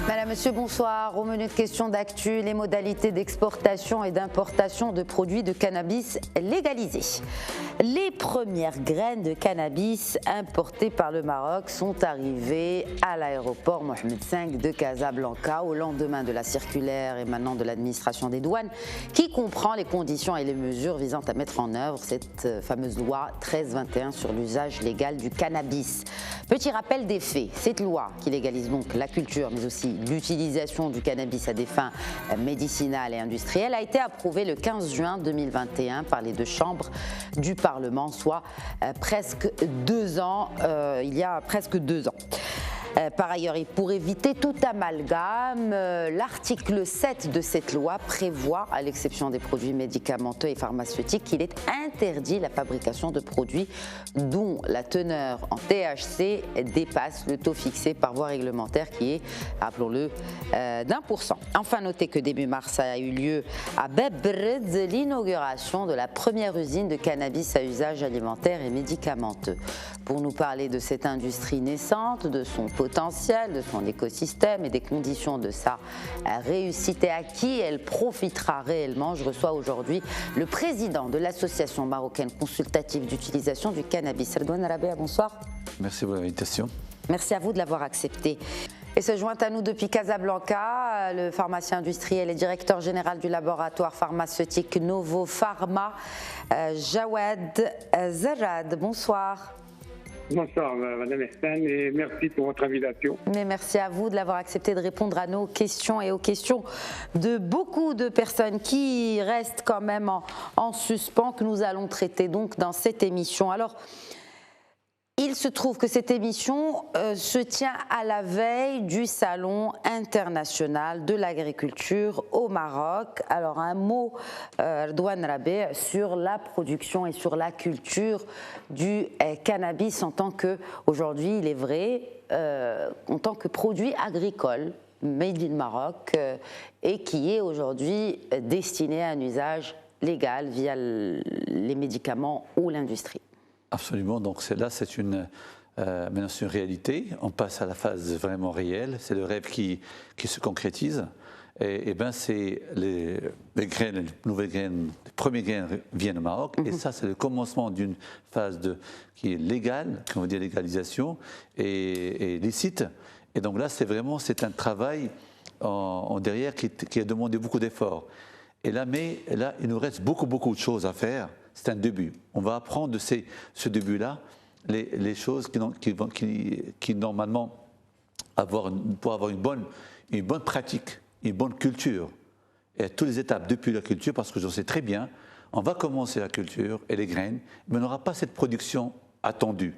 Madame, Monsieur, bonsoir. Au menu de questions d'actu, les modalités d'exportation et d'importation de produits de cannabis légalisés. Les premières graines de cannabis importées par le Maroc sont arrivées à l'aéroport Mohamed V de Casablanca au lendemain de la circulaire émanant de l'administration des douanes qui comprend les conditions et les mesures visant à mettre en œuvre cette fameuse loi 1321 sur l'usage légal du cannabis. Petit rappel des faits, cette loi qui légalise donc la culture mais aussi l'utilisation du cannabis à des fins médicinales et industrielles a été approuvée le 15 juin 2021 par les deux chambres du Parlement, soit presque 2 ans, il y a presque 2 ans. Par ailleurs, et pour éviter tout amalgame, l'article 7 de cette loi prévoit, à l'exception des produits médicamenteux et pharmaceutiques, qu'il est interdit la fabrication de produits dont la teneur en THC dépasse le taux fixé par voie réglementaire qui est, rappelons-le, d'1%. Enfin, notez que début mars a eu lieu à Bebred l'inauguration de la première usine de cannabis à usage alimentaire et médicamenteux. Pour nous parler de cette industrie naissante, de son potentiel, de son écosystème et des conditions de sa réussite et à qui elle profitera réellement, je reçois aujourd'hui le président de l'association marocaine consultative d'utilisation du cannabis. Redouane Rabea, bonsoir. Merci pour l'invitation. Merci à vous de l'avoir accepté. Et se joint à nous depuis Casablanca, le pharmacien industriel et directeur général du laboratoire pharmaceutique Novo Pharma, Jawad Zarrad. Bonsoir. Bonsoir Madame Ehsan et merci pour votre invitation. Mais merci à vous de l'avoir accepté de répondre à nos questions et aux questions de beaucoup de personnes qui restent quand même en suspens que nous allons traiter donc dans cette émission. Alors, il se trouve que cette émission se tient à la veille du Salon international de l'agriculture au Maroc. Alors un mot, Redouane Rabea, sur la production et sur la culture du cannabis en tant que, aujourd'hui il est vrai, en tant que produit agricole, made in Maroc, et qui est aujourd'hui destiné à un usage légal via les médicaments ou l'industrie. Absolument, donc là c'est maintenant c'est une réalité, on passe à la phase vraiment réelle, c'est le rêve qui se concrétise, et ben c'est les graines, les nouvelles graines, les premières graines viennent au Maroc, et ça c'est le commencement d'une phase qui est légale, qu'on veut dire légalisation, et licite, et donc là c'est un travail en derrière qui a demandé beaucoup d'efforts, et là, mais là il nous reste beaucoup de choses à faire. C'est un début. On va apprendre de ce début-là les choses qui normalement, pour avoir une bonne pratique, une bonne culture, et à toutes les étapes depuis la culture, parce que je sais très bien, on va commencer la culture et les graines, mais on n'aura pas cette production attendue,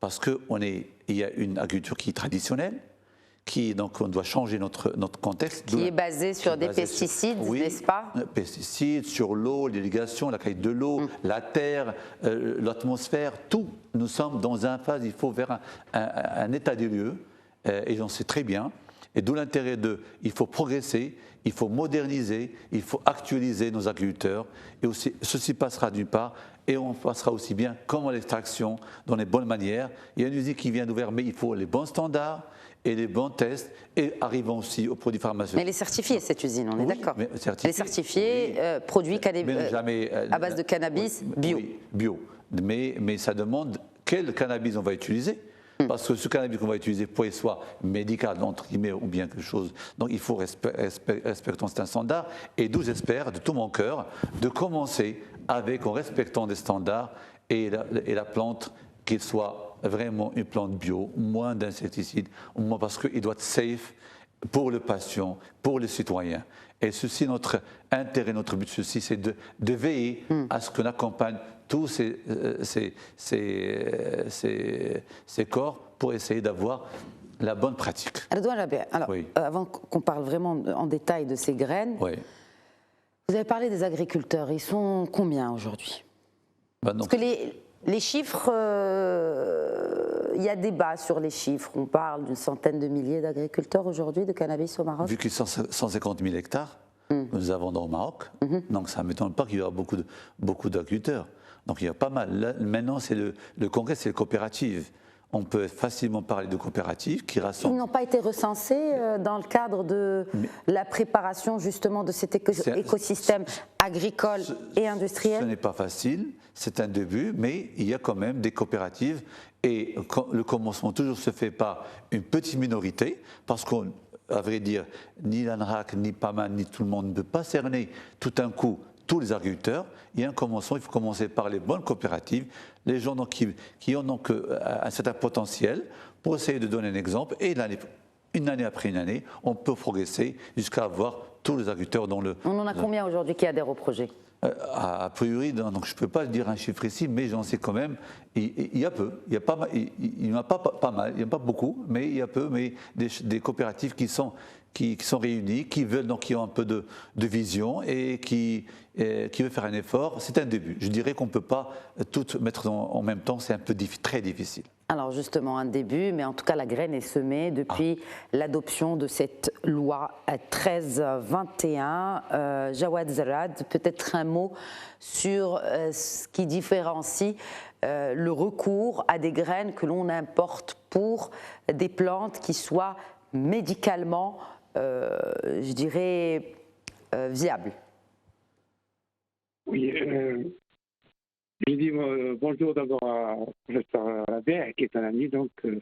parce qu'il y a une agriculture qui est traditionnelle, donc on doit changer notre contexte. Qui est basé sur des pesticides, oui, n'est-ce pas? Pesticides, sur l'eau, l'irrigation, la qualité de l'eau, la terre, l'atmosphère, tout. Nous sommes dans une phase, il faut vers un état des lieux, et j'en sais très bien. Et d'où l'intérêt il faut progresser, il faut moderniser, il faut actualiser nos agriculteurs. Et aussi, ceci passera d'une part, et on passera aussi bien comment l'extraction, dans les bonnes manières. Il y a une usine qui vient d'ouvrir, mais il faut les bons standards et les bons tests, et arrivons aussi aux produits pharmaceutiques. Mais elle est certifiée, cette usine, on est d'accord. Elle est certifiée, produit à base de cannabis bio. Oui, bio. Mais ça demande quel cannabis on va utiliser. Parce que ce cannabis qu'on va utiliser pour qu'il soit médical, entre guillemets, ou bien quelque chose. Donc il faut respecter un standard. Et d'où j'espère, de tout mon cœur, de commencer en respectant des standards et la plante, qu'elle soit vraiment une plante bio, moins d'insecticides, parce qu'il doit être safe pour le patient, pour les citoyens. Et ceci, notre intérêt, notre but, c'est de veiller à ce qu'on accompagne tous ces corps pour essayer d'avoir la bonne pratique. Redouane Rabea, alors, oui. Avant qu'on parle vraiment en détail de ces graines, oui. Vous avez parlé des agriculteurs, ils sont combien aujourd'hui? Parce que les chiffres, il y a débat sur les chiffres. On parle d'une centaine de milliers d'agriculteurs aujourd'hui de cannabis au Maroc. Vu qu'il y a 150 000 hectares, nous avons au Maroc. Donc ça ne m'étonne pas qu'il y aura beaucoup d'agriculteurs. Donc il y a pas mal. Là, maintenant, c'est le congrès, c'est les coopératives. On peut facilement parler de coopératives qui rassemblent. Ils n'ont pas été recensés dans le cadre de la préparation justement de cet écosystème agricole et industriel. Ce n'est pas facile, c'est un début, mais il y a quand même des coopératives et le commencement toujours se fait par une petite minorité, parce qu'à vrai dire, ni l'ANRAC, ni PAMA, ni tout le monde ne peut pas cerner tout un coup tous les agriculteurs. Il y a un commencement, il faut commencer par les bonnes coopératives, les gens donc, qui ont donc un certain potentiel pour essayer de donner un exemple. Et une année après une année, on peut progresser jusqu'à avoir tous les agriculteurs dans le... On en a combien aujourd'hui qui adhèrent au projet? A priori, donc je ne peux pas dire un chiffre ici, mais j'en sais quand même, il y a peu, il n'y en a pas mal, il n'y en a pas beaucoup, mais il y a peu, mais des coopératives qui sont réunies, qui veulent, donc qui ont un peu de vision et qui veulent faire un effort. C'est un début. Je dirais qu'on ne peut pas tout mettre en même temps, c'est un peu très difficile. Alors justement, un début, mais en tout cas la graine est semée depuis l'adoption de cette loi 1321. Jawad Zarad, peut-être un mot sur ce qui différencie le recours à des graines que l'on importe pour des plantes qui soient médicalement, je dirais, viables. Oui, je dis bonjour d'abord à professeur Rabé, qui est un ami, donc je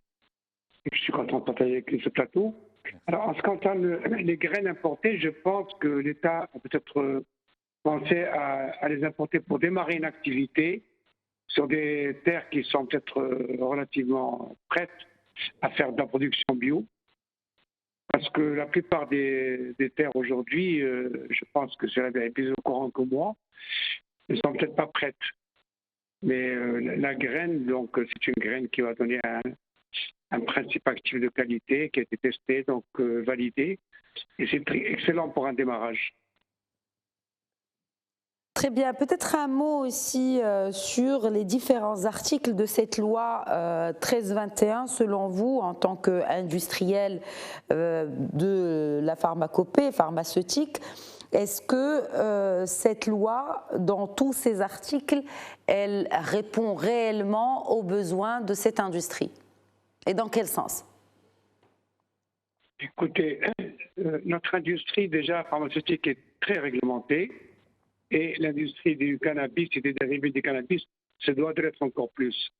suis content de partager avec lui ce plateau. Alors, en ce qui concerne les graines importées, je pense que l'État a peut-être pensé à les importer pour démarrer une activité sur des terres qui sont peut-être relativement prêtes à faire de la production bio. Parce que la plupart des terres aujourd'hui, je pense que c'est plus au courant que moi, ne sont peut-être pas prêtes. Mais la graine, donc, c'est une graine qui va donner un principe actif de qualité qui a été testé, donc validé. Et c'est excellent pour un démarrage. Très bien. Peut-être un mot aussi sur les différents articles de cette loi 1321, selon vous, en tant qu'industriel de la pharmacopée, pharmaceutique. Est-ce que cette loi, dans tous ses articles, elle répond réellement aux besoins de cette industrie? Et dans quel sens? Écoutez, notre industrie déjà pharmaceutique est très réglementée et l'industrie du cannabis et des dérivés du cannabis se doit de l'être encore plus.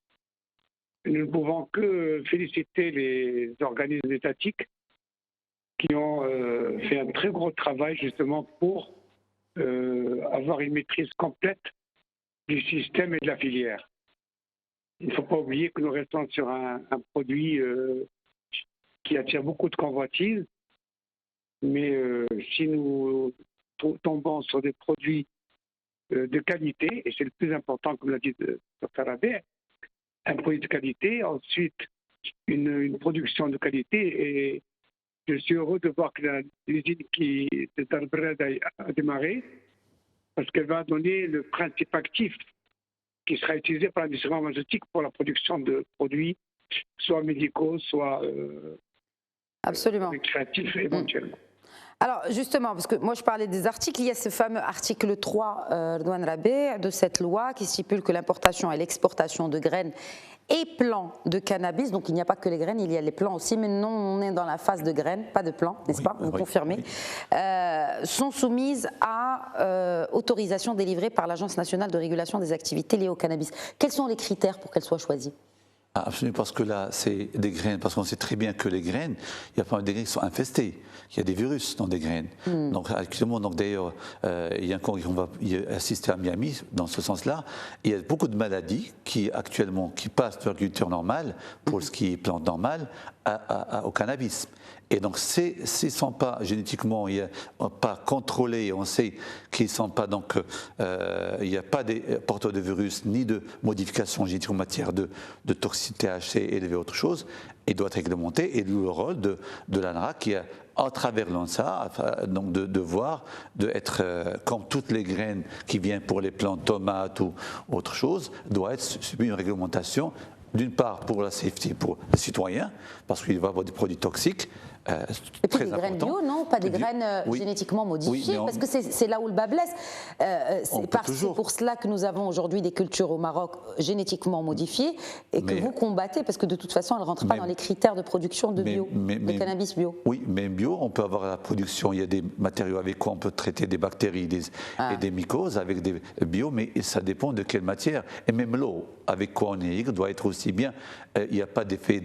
Nous ne pouvons que féliciter les organismes étatiques qui ont fait un très gros travail justement pour avoir une maîtrise complète du système et de la filière. Il ne faut pas oublier que nous restons sur un produit qui attire beaucoup de convoitises, mais si nous tombons sur des produits de qualité, et c'est le plus important, comme l'a dit Dr Rabé, un produit de qualité, ensuite une production de qualité, et je suis heureux de voir que l'usine de Darbred a démarré, parce qu'elle va donner le principe actif qui sera utilisé par l'industrie pharmaceutique pour la production de produits, soit médicaux, soit récréatifs éventuellement. Alors justement, parce que moi je parlais des articles, il y a ce fameux article 3 Redouane Rabé, de cette loi qui stipule que l'importation et l'exportation de graines et plants de cannabis, donc il n'y a pas que les graines, il y a les plants aussi, mais non, on est dans la phase de graines, pas de plants, n'est-ce pas? Vous confirmez, sont soumises à autorisation délivrée par l'Agence nationale de régulation des activités liées au cannabis. Quels sont les critères pour qu'elles soient choisies? Absolument, parce que là, c'est des graines, parce qu'on sait très bien que les graines, il y a pas mal de graines qui sont infestées. Il y a des virus dans des graines. Donc, actuellement, d'ailleurs, il y a un congrès qu'on va assister à Miami dans ce sens-là. Il y a beaucoup de maladies qui, actuellement, qui passent de l'agriculture normale, pour ce qui est plante normale, au cannabis. Et donc, s'ils ne sont pas génétiquement pas contrôlés, on sait qu'ils ne sont pas, donc, il n'y a pas des porteurs de virus ni de modifications génétiques en matière de toxicité THC élevée, autre chose, et doit être réglementé. Et le rôle de l'ANRAC qui a, à travers l'ANSA, donc de voir, d'être, comme toutes les graines qui viennent pour les plantes, tomates ou autre chose, doit être subie une réglementation. D'une part pour la safety pour les citoyens, parce qu'il va y avoir des produits toxiques, Et puis des graines bio, non? Pas des graines oui. génétiquement modifiées, Oui, parce que c'est là où le bas blesse. C'est pour cela que nous avons aujourd'hui des cultures au Maroc génétiquement modifiées et que vous combattez, parce que de toute façon, elles ne rentrent pas dans les critères de production de bio, de cannabis bio. Oui, mais bio, on peut avoir la production, il y a des matériaux avec quoi on peut traiter des bactéries et des mycoses avec des bio, mais ça dépend de quelle matière. Et même l'eau avec quoi on irrigue doit être aussi bien, il n'y a pas d'effet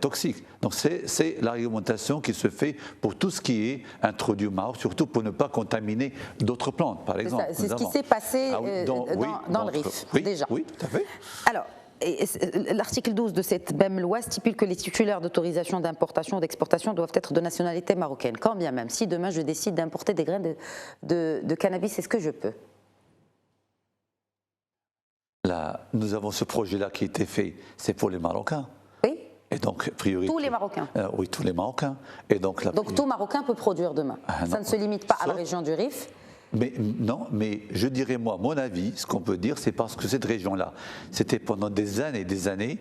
toxique. Donc c'est la réglementation qui se fait pour tout ce qui est introduit au Maroc, surtout pour ne pas contaminer d'autres plantes, par exemple. C'est ce qui s'est passé dans le RIF, déjà. Oui, tout à fait. Alors, l'article 12 de cette même loi stipule que les titulaires d'autorisation d'importation ou d'exportation doivent être de nationalité marocaine. Quand bien même, si demain je décide d'importer des graines de cannabis, est-ce que je peux? Là, nous avons ce projet-là qui a été fait, c'est pour les Marocains. Oui. Et donc, priorité. Tous les Marocains. Oui, tous les Marocains. Et donc, tout Marocain peut produire demain. Ça ne se limite pas à la région du Rif. Mais non, mais je dirais moi, mon avis, ce qu'on peut dire, c'est parce que cette région-là, c'était pendant des années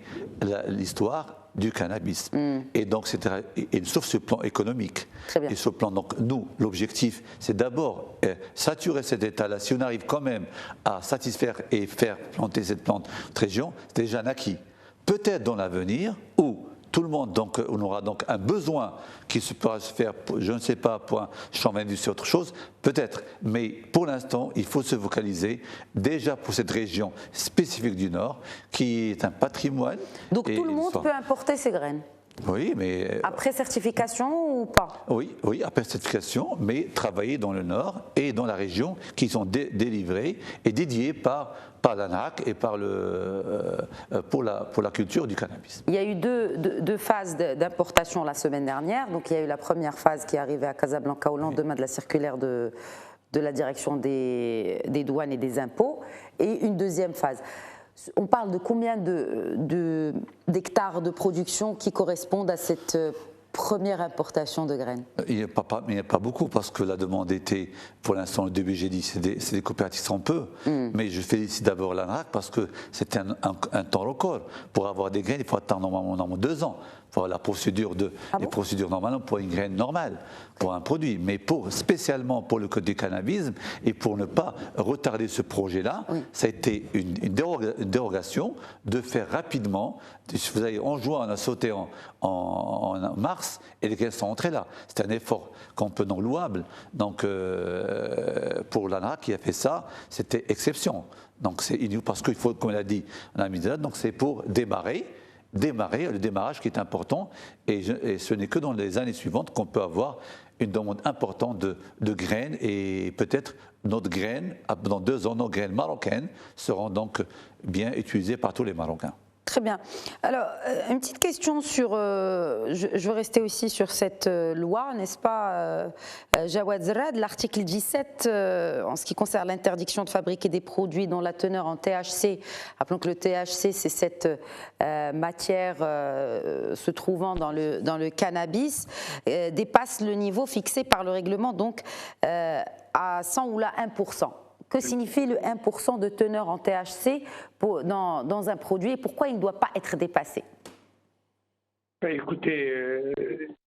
l'histoire du cannabis. Et donc, sauf ce plan économique. Très bien. Et ce plan, donc nous, l'objectif, c'est d'abord saturer cet état-là. Si on arrive quand même à satisfaire et faire planter cette plante région, c'est déjà un acquis. Peut-être dans l'avenir, où tout le monde, donc, on aura donc un besoin qui pourra se faire, je ne sais pas, pour un champ d'industrie, autre chose, peut-être. Mais pour l'instant, il faut se focaliser déjà pour cette région spécifique du Nord, qui est un patrimoine. Donc tout le monde peut importer ces graines? Oui, mais... Après certification ou pas? Oui, après certification, mais travailler dans le Nord et dans la région qui sont délivrés et dédiés par l'ANAC et pour la culture du cannabis. Il y a eu deux phases d'importation la semaine dernière. Donc il y a eu la première phase qui est arrivée à Casablanca au lendemain de la circulaire de la direction des douanes et des impôts, et une deuxième phase. On parle de combien d'hectares de production qui correspondent à cette première importation de graines? Il n'y a pas beaucoup, parce que la demande était, pour l'instant, le début, j'ai dit, c'est des coopératives sans peu. Mais je félicite d'abord l'ANRAC parce que c'est un temps record. Pour avoir des graines, il faut attendre normalement 2 ans. Pour la procédure les procédures normales pour une graine normale, pour un produit. Mais spécialement pour le code du cannabis, et pour ne pas retarder ce projet-là, ça a été une dérogation de faire rapidement. Vous savez, en juin, on a sauté en mars, et les graines sont entrées là. C'est un effort qu'on peut non louable. Donc, pour l'ANRAC qui a fait ça, c'était exception. Donc, c'est inédit parce qu'il faut, comme elle a dit, on a mis là, donc c'est pour démarrer, le démarrage qui est important, et ce n'est que dans les années suivantes qu'on peut avoir une demande importante de graines, et peut-être notre graine, dans 2 ans, nos graines marocaines seront donc bien utilisées par tous les Marocains. Très bien. Alors, une petite question sur... je veux rester aussi sur cette loi, n'est-ce pas, Jawad Zerad, l'article 17, en ce qui concerne l'interdiction de fabriquer des produits dont la teneur en THC, rappelons que le THC, c'est cette matière se trouvant dans le cannabis, dépasse le niveau fixé par le règlement, donc à 100 ou là 1%. Que signifie le 1% de teneur en THC dans un produit, et pourquoi il ne doit pas être dépassé? Écoutez,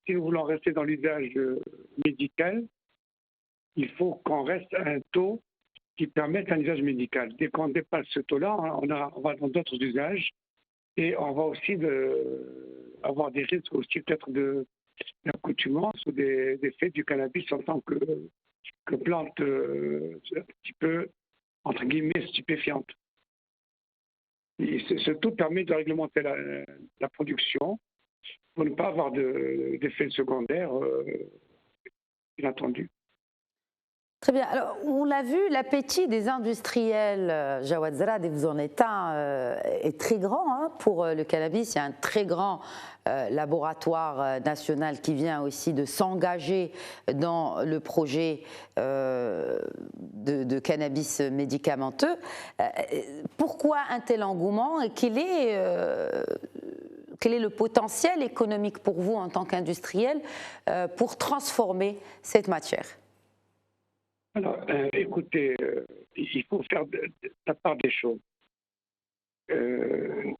si nous voulons rester dans l'usage médical, il faut qu'on reste à un taux qui permette un usage médical. Dès qu'on dépasse ce taux-là, on va dans d'autres usages, et on va aussi avoir des risques aussi peut-être d'accoutumance ou d'effets du cannabis en tant que plante un petit peu, entre guillemets, stupéfiante. Et ce tout permet de réglementer la production pour ne pas avoir d'effets secondaires inattendus. Très bien. Alors, on l'a vu, l'appétit des industriels, Jawad Zerad, et vous en êtes un, est très grand pour le cannabis. Il y a un très grand laboratoire national qui vient aussi de s'engager dans le projet de cannabis médicamenteux. Pourquoi un tel engouement, et quel est le potentiel économique pour vous en tant qu'industriel pour transformer cette matière? Alors, écoutez, il faut faire la part des choses. Le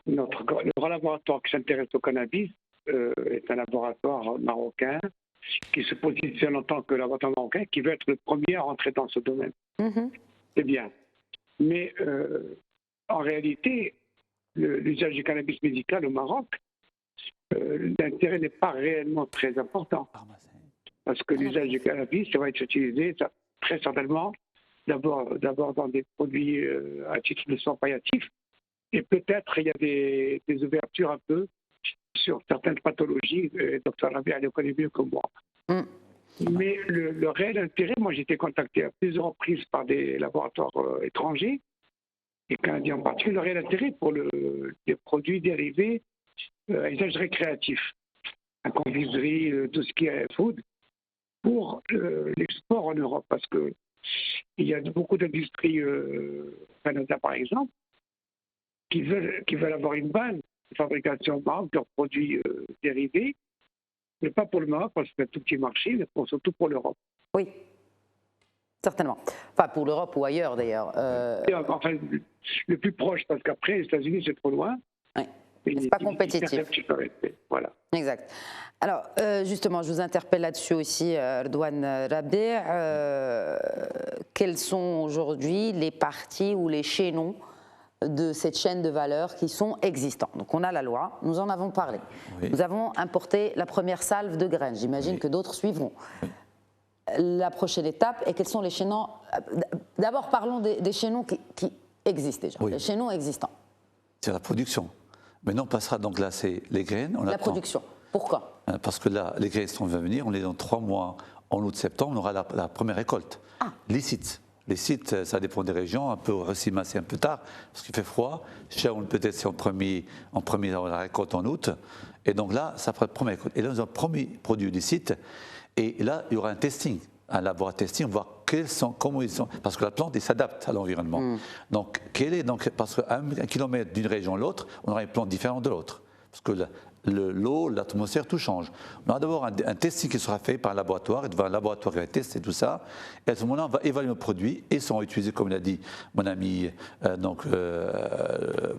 grand laboratoire qui s'intéresse au cannabis est un laboratoire marocain qui se positionne en tant que laboratoire marocain, qui veut être le premier à rentrer dans ce domaine. C'est bien. Mais en réalité, l'usage du cannabis médical au Maroc, l'intérêt n'est pas réellement très important. Parce que l'usage du cannabis, ça va être utilisé très certainement d'abord dans des produits à titre de soins palliatifs. Et peut-être il y a des ouvertures un peu sur certaines pathologies. Dr Rabia le connaît mieux que moi. Mais le réel intérêt, moi j'ai été contacté à plusieurs reprises par des laboratoires étrangers, et canadiens en particulier, le réel intérêt pour les produits dérivés à usage récréatif, la confiserie, tout ce qui est food, pour l'export en Europe, parce que il y a beaucoup d'industries au Canada, par exemple, qui veulent avoir une base de fabrication au Maroc de leurs produits dérivés, mais pas pour le Maroc, parce que c'est un tout petit marché, mais surtout pour l'Europe. Oui, certainement. Enfin, pour l'Europe ou ailleurs, d'ailleurs. Enfin, le plus proche, parce qu'après, les États-Unis, c'est trop loin. Oui. C'est pas compétitif. Voilà. Exact. Alors, justement, je vous interpelle là-dessus aussi, Redouane Rabih. Quelles sont aujourd'hui les parties ou les chaînons de cette chaîne de valeur qui sont existants? Donc, on a la loi, nous en avons parlé. Oui. Nous avons importé la première salve de graines. J'imagine que d'autres suivront. Oui. La prochaine étape, et quels sont les chaînons? D'abord, parlons des chaînons qui existent déjà, les chaînons existants. C'est la production. Maintenant, on passera donc là, c'est les graines. La production. Pourquoi? Parce que là, les graines sont venir, on est dans 3 mois, en août-septembre, on aura la première récolte. Les sites. Les sites, ça dépend des régions, un peu c'est un peu tard, parce qu'il fait froid. Chez on peut-être c'est en premier la récolte en août. Et donc là, ça fera la première récolte. Et là, nous avons premier produit des sites. Et là, il y aura un testing, un laboratoire testing, voir comment ils sont, parce que la plante s'adapte à l'environnement. Donc, parce qu'à 1 kilomètre d'une région à l'autre, on aura une plante différente de l'autre. Parce que l'eau, l'atmosphère, tout change. On aura d'abord un testing qui sera fait par un laboratoire, et devant un laboratoire qui va tester tout ça. Et à ce moment-là, on va évaluer nos produits et seront utilisés, comme l'a dit mon ami,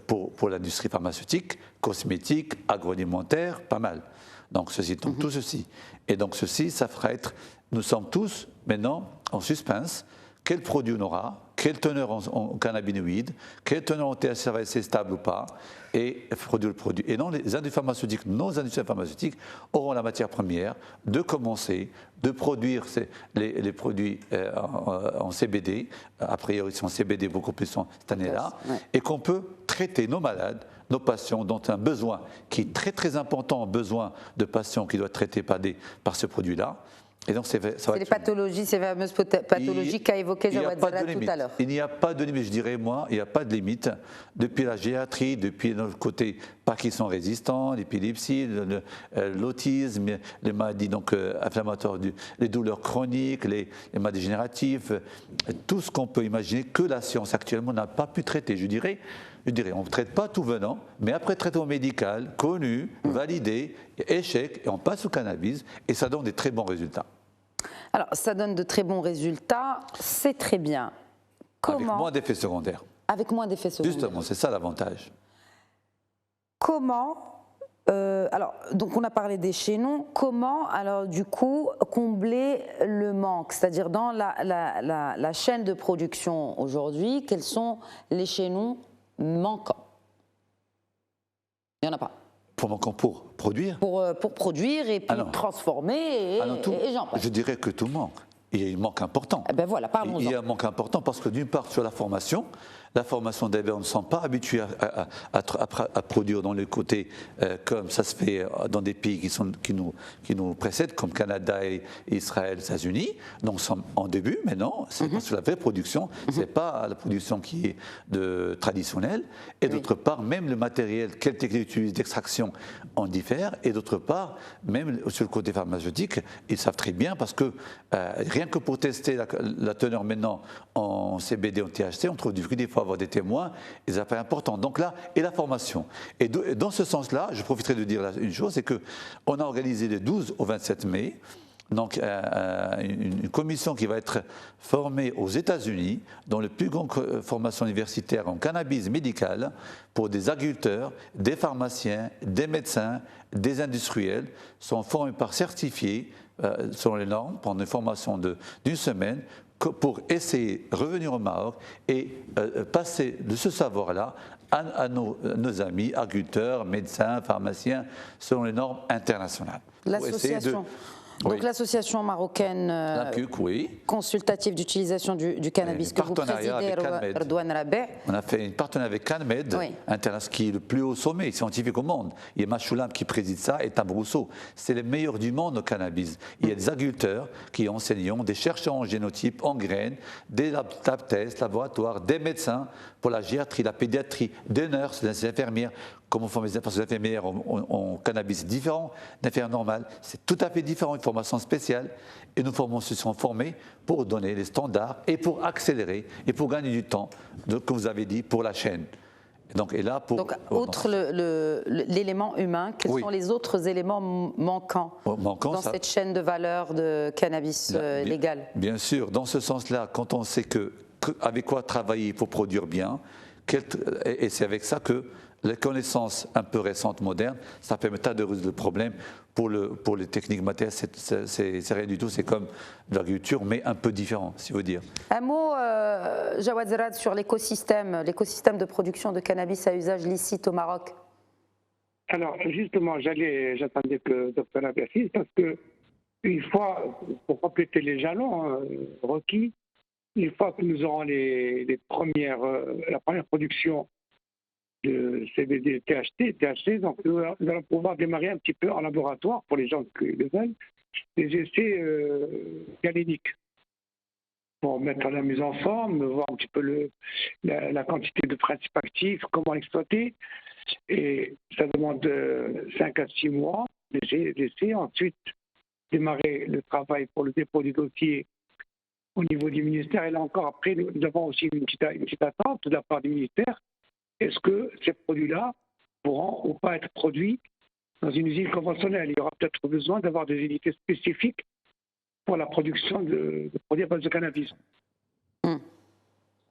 pour l'industrie pharmaceutique, cosmétique, agroalimentaire, pas mal. Donc, tout ceci. Et donc, ceci, ça fera être. Nous sommes tous maintenant en suspense. Quel produit on aura? Quelle teneur en cannabinoïdes? Quelle teneur en THC va être stable ou pas? Et produire le produit. Et non, les industries pharmaceutiques, nos industries pharmaceutiques auront la matière première de commencer, de produire les produits en CBD. A priori, ils sont en CBD beaucoup plus cette année-là. Et qu'on peut traiter nos malades, nos patients dont un besoin qui est très très important, un besoin de patients qui doit être traité par ce produit-là. Et donc c'est les pathologies, ces fameuses pathologies qu'a évoqué Jawad tout à l'heure. Il n'y a pas de limite, je dirais moi, il n'y a pas de limite. Depuis la géatrie, depuis notre côté Parkinson résistant, l'épilepsie, l'autisme, les maladies inflammatoires, les douleurs chroniques, les maladies génératives, tout ce qu'on peut imaginer que la science actuellement n'a pas pu traiter, je dirais, on ne traite pas tout venant, mais après traitement médical, connu, validé, échec, et on passe au cannabis, et ça donne des très bons résultats. Alors, ça donne de très bons résultats, c'est très bien. Comment? Avec moins d'effets secondaires. Avec moins d'effets secondaires. Justement, c'est ça l'avantage. Comment, alors, donc on a parlé des chaînons, comment, alors du coup, combler le manque? C'est-à-dire dans la chaîne de production aujourd'hui, quels sont les chaînons manquants? Il n'y en a pas. Pour produire? Pour produire et puis transformer et j'en passe. Je dirais que tout manque. Il y a un manque important. Eh ben voilà, parlons-en. Il y a un manque important parce que d'une part sur la formation d'élèves, on ne sont pas habitués à produire dans le côté comme ça se fait dans des pays qui nous précèdent, comme Canada et Israël, États-Unis. Donc nous sommes en début, mais non, c'est pas sur la vraie production, c'est pas la production qui est traditionnelle. Et d'autre part, même le matériel, quelle technique utilise d'extraction, on diffère. Et d'autre part, même sur le côté pharmaceutique, ils savent très bien parce que rien que pour tester la teneur maintenant en CBD, en THC, on trouve des fois avoir des témoins, des affaires importantes. Donc là, et la formation. Et dans ce sens-là, je profiterai de dire une chose, c'est qu'on a organisé le 12 au 27 mai Donc, une commission qui va être formée aux États-Unis, dans la plus grande formation universitaire en cannabis médical, pour des agriculteurs, des pharmaciens, des médecins, des industriels, sont formés par certifiés selon les normes, pendant une formation d'une semaine, pour essayer de revenir au Maroc et passer de ce savoir-là à nos amis agriculteurs, médecins, pharmaciens, selon les normes internationales. L'association. Donc l'association marocaine consultative d'utilisation du cannabis que vous présidez, Redouane Rabeh. On a fait un partenariat avec CanMed, qui est le plus haut sommet scientifique au monde. Il y a Machoulam qui préside ça et Tabrousseau. C'est les meilleurs du monde au cannabis. Il y a des agriculteurs qui enseignent, des chercheurs en génotype, en graines, des lab tests, laboratoires, des médecins pour la gériatrie, la pédiatrie, des nurses, des infirmières. Comment former les infirmières en cannabis différent d'infirmières normales. C'est tout à fait différent, une formation spéciale. Et nous sommes formés pour donner les standards et pour accélérer et pour gagner du temps, comme vous avez dit, pour la chaîne. Donc, outre l'élément humain, quels sont les autres éléments manquants dans cette chaîne de valeur de cannabis légal? Bien sûr, dans ce sens-là, quand on sait avec quoi travailler pour produire bien, et c'est avec ça que les connaissances un peu récentes, modernes, ça permet de résoudre le problème. Pour les techniques matérielles, c'est rien du tout, c'est comme de l'agriculture, mais un peu différent, si vous dire. Un mot, Jawad Zerad, sur l'écosystème de production de cannabis à usage licite au Maroc. Alors, justement, j'attendais que Dr Abassis, parce que une fois, pour compléter les jalons requis, une fois que nous aurons la première production de CBD, THC, donc nous allons pouvoir démarrer un petit peu en laboratoire, pour les gens qui le veulent, des essais galéniques pour mettre la mise en forme, voir un petit peu la quantité de principes actifs, comment exploiter. Et ça demande 5 à 6 mois d'essais. Ensuite, démarrer le travail pour le dépôt du dossier au niveau du ministère. Et là encore, après, nous avons aussi une petite attente de la part du ministère. Est-ce que ces produits-là pourront ou pas être produits dans une usine conventionnelle? Il y aura peut-être besoin d'avoir des unités spécifiques pour la production de produits à base de cannabis.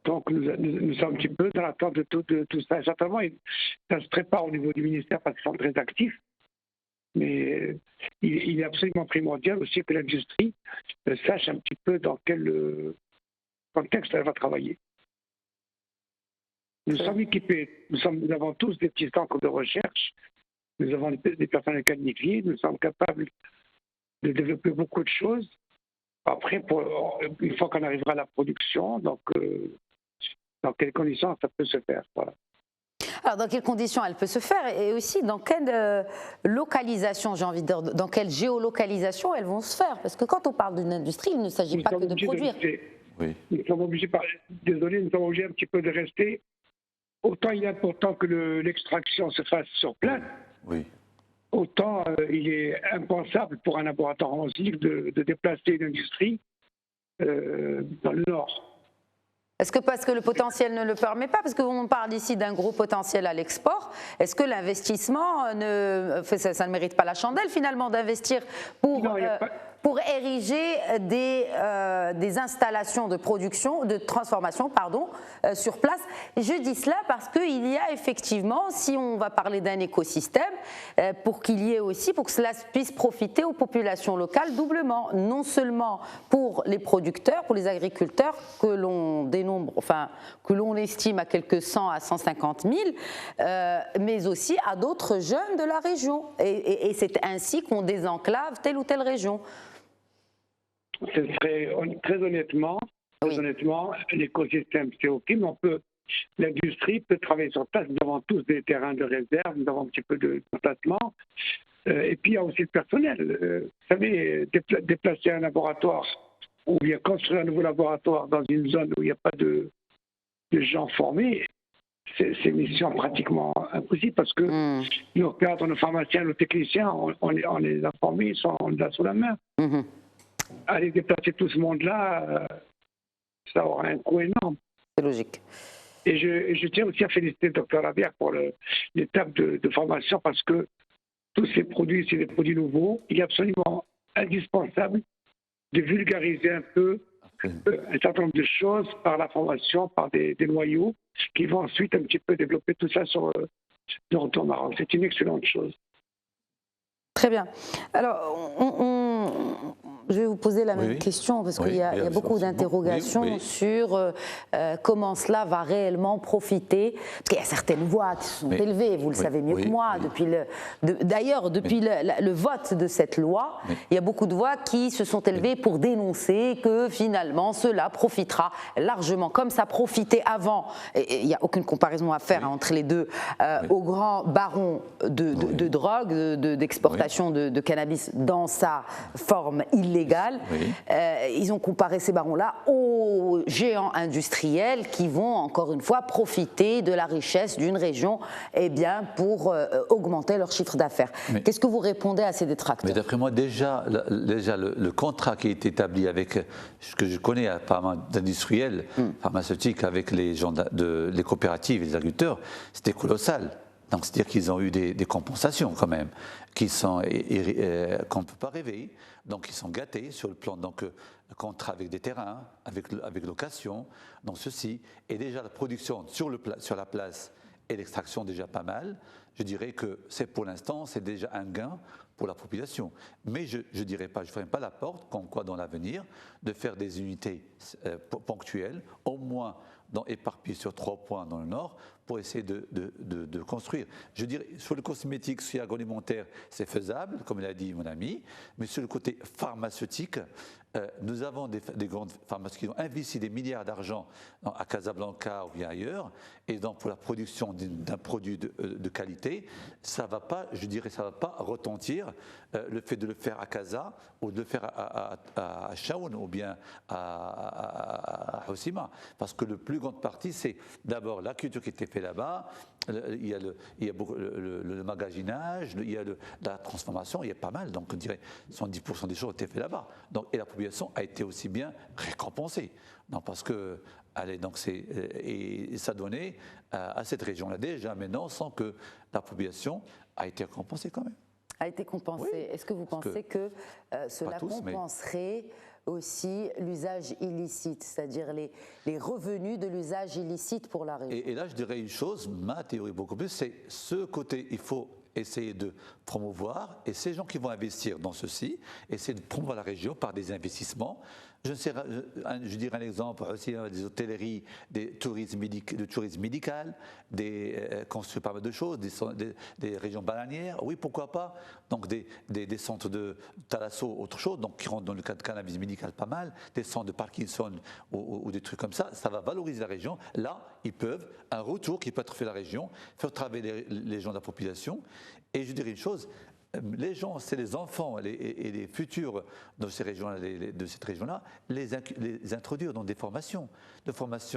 Donc nous sommes un petit peu dans l'attente de tout ça. Certainement, ça se prépare au niveau du ministère parce qu'ils sont très actifs. Mais il est absolument primordial aussi que l'industrie sache un petit peu dans quel contexte elle va travailler. Nous sommes équipés, nous avons tous des petits centres de recherche, nous avons des personnels qualifiés, nous sommes capables de développer beaucoup de choses. Après, une fois qu'on arrivera à la production, donc dans quelles conditions ça peut se faire, voilà. Alors, dans quelles conditions elle peut se faire et aussi dans quelle localisation, j'ai envie de dire, dans quelle géolocalisation elles vont se faire? Parce que quand on parle d'une industrie, il ne s'agit pas que de produire. Nous sommes obligés, nous sommes obligés un petit peu de rester. Autant il est important que l'extraction se fasse sur place, autant il est impensable pour un laboratoire en cycle de déplacer une industrie dans le nord. Est-ce que parce que le potentiel ne le permet pas? Parce qu'on parle ici d'un gros potentiel à l'export. Est-ce que l'investissement, ça ne mérite pas la chandelle finalement d'investir pour ériger des installations de production, de transformation, sur place? Je dis cela parce qu'il y a effectivement, si on va parler d'un écosystème, pour qu'il y ait aussi, pour que cela puisse profiter aux populations locales doublement, non seulement pour les producteurs, pour les agriculteurs que l'on dénombre, que l'on estime à quelques 100 à 150 000, mais aussi à d'autres jeunes de la région. Et c'est ainsi qu'on désenclave telle ou telle région. Très honnêtement, l'écosystème c'est OK, mais l'industrie peut travailler sur place. Nous avons tous des terrains de réserve, nous avons un petit peu de placement. Et puis il y a aussi le personnel. Vous savez, déplacer un laboratoire ou bien construire un nouveau laboratoire dans une zone où il n'y a pas de gens formés, c'est une mission pratiquement impossible parce que nos cadres, nos pharmaciens, nos techniciens, on les a formés, ils sont là sous la main. Aller déplacer tout ce monde-là, ça aura un coût énorme. C'est logique. Et je tiens aussi à féliciter le Dr Rabière pour l'étape de formation parce que tous ces produits, c'est des produits nouveaux. Il est absolument indispensable de vulgariser un peu un certain nombre de choses par la formation, par des noyaux, qui vont ensuite un petit peu développer tout ça sur le retour au Maroc. C'est une excellente chose. Très bien. Alors, je vais vous poser la même question parce qu'il y a beaucoup d'interrogations sur comment cela va réellement profiter. Parce qu'il y a certaines voix qui se sont élevées, vous le savez mieux que moi. D'ailleurs, depuis le vote de cette loi, il y a beaucoup de voix qui se sont élevées pour dénoncer que finalement cela profitera largement, comme ça profitait avant. Et il n'y a aucune comparaison à faire entre les deux, aux grands barons de drogue, d'exportation de cannabis dans sa forme illégale. Ils ont comparé ces barons-là aux géants industriels qui vont encore une fois profiter de la richesse d'une région pour augmenter leur chiffre d'affaires. Qu'est-ce que vous répondez à ces détracteurs? Mais d'après moi, déjà le contrat qui est établi avec ce que je connais apparemment d'industriels pharmaceutiques avec les gens les coopératives et les agriculteurs, c'était colossal. Donc, c'est-à-dire qu'ils ont eu des compensations quand même, qu'on ne peut pas rêver. Donc, ils sont gâtés sur le plan contrat avec des terrains, avec location, donc ceci. Et déjà, la production sur la place et l'extraction déjà pas mal. Je dirais que pour l'instant, c'est déjà un gain pour la population. Mais je ne dirais pas, je ne ferai pas la porte, comme quoi dans l'avenir, de faire des unités ponctuelles, au moins éparpillées sur 3 points dans le nord, pour essayer de construire. Je dirais, sur le cosmétique, sur l'agroalimentaire, c'est faisable, comme l'a dit mon ami, mais sur le côté pharmaceutique, nous avons des grandes pharmacies qui ont investi des milliards d'argent à Casablanca ou bien ailleurs, et donc pour la production d'un produit de qualité, ça va pas, je dirais, ça va pas retentir le fait de le faire à Casa ou de le faire à Chaoun ou bien à Hossima, parce que la plus grande partie, c'est d'abord la culture qui était faite là-bas, il y a beaucoup, le magasinage, il y a la transformation, il y a pas mal, donc on dirait 70% des choses étaient faites là-bas. Donc, et la population a été aussi bien récompensée. Non, parce que, et ça donnait à cette région-là déjà, maintenant, sans que la population a été récompensée quand même. A été compensée. Oui, est-ce que vous pensez que cela compenserait aussi l'usage illicite, c'est-à-dire les revenus de l'usage illicite pour la région? Et là, je dirais une chose, ma théorie beaucoup plus, c'est ce côté, il faut essayer de promouvoir, et ces gens qui vont investir dans ceci, essayer de promouvoir la région par des investissements. Je dirais un exemple aussi, des hôtelleries, du tourisme médical, construire pas mal de choses, des régions bananières, oui, pourquoi pas, donc des centres de thalasso, autre chose, donc qui rentrent dans le cadre de cannabis médical pas mal, des centres de Parkinson ou des trucs comme ça va valoriser la région. Là, ils peuvent, un retour qui peut être fait à la région, faire travailler les gens de la population. Et je dirais une chose, les gens, c'est les enfants et les futurs de cette région-là, les introduire dans des formations,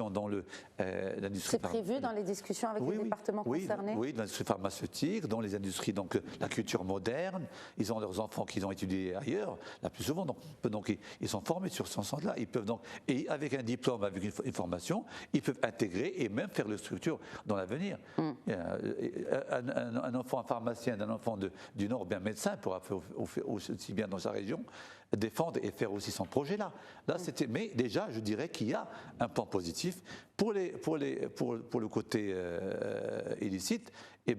dans l'industrie. C'est prévu dans les discussions avec les départements concernés? Oui, dans l'industrie pharmaceutique, dans les industries, donc la culture moderne. Ils ont leurs enfants qu'ils ont étudiés ailleurs, la plus souvent, donc ils sont formés sur ce sens-là. Ils peuvent donc, et avec un diplôme, avec une formation, ils peuvent intégrer et même faire leur structure dans l'avenir. Un enfant, un pharmacien, d'un enfant du Nord, bien médecin pourra faire aussi bien dans sa région, défendre et faire aussi son projet là. Mais déjà, je dirais qu'il y a un point positif pour le côté illicite. Je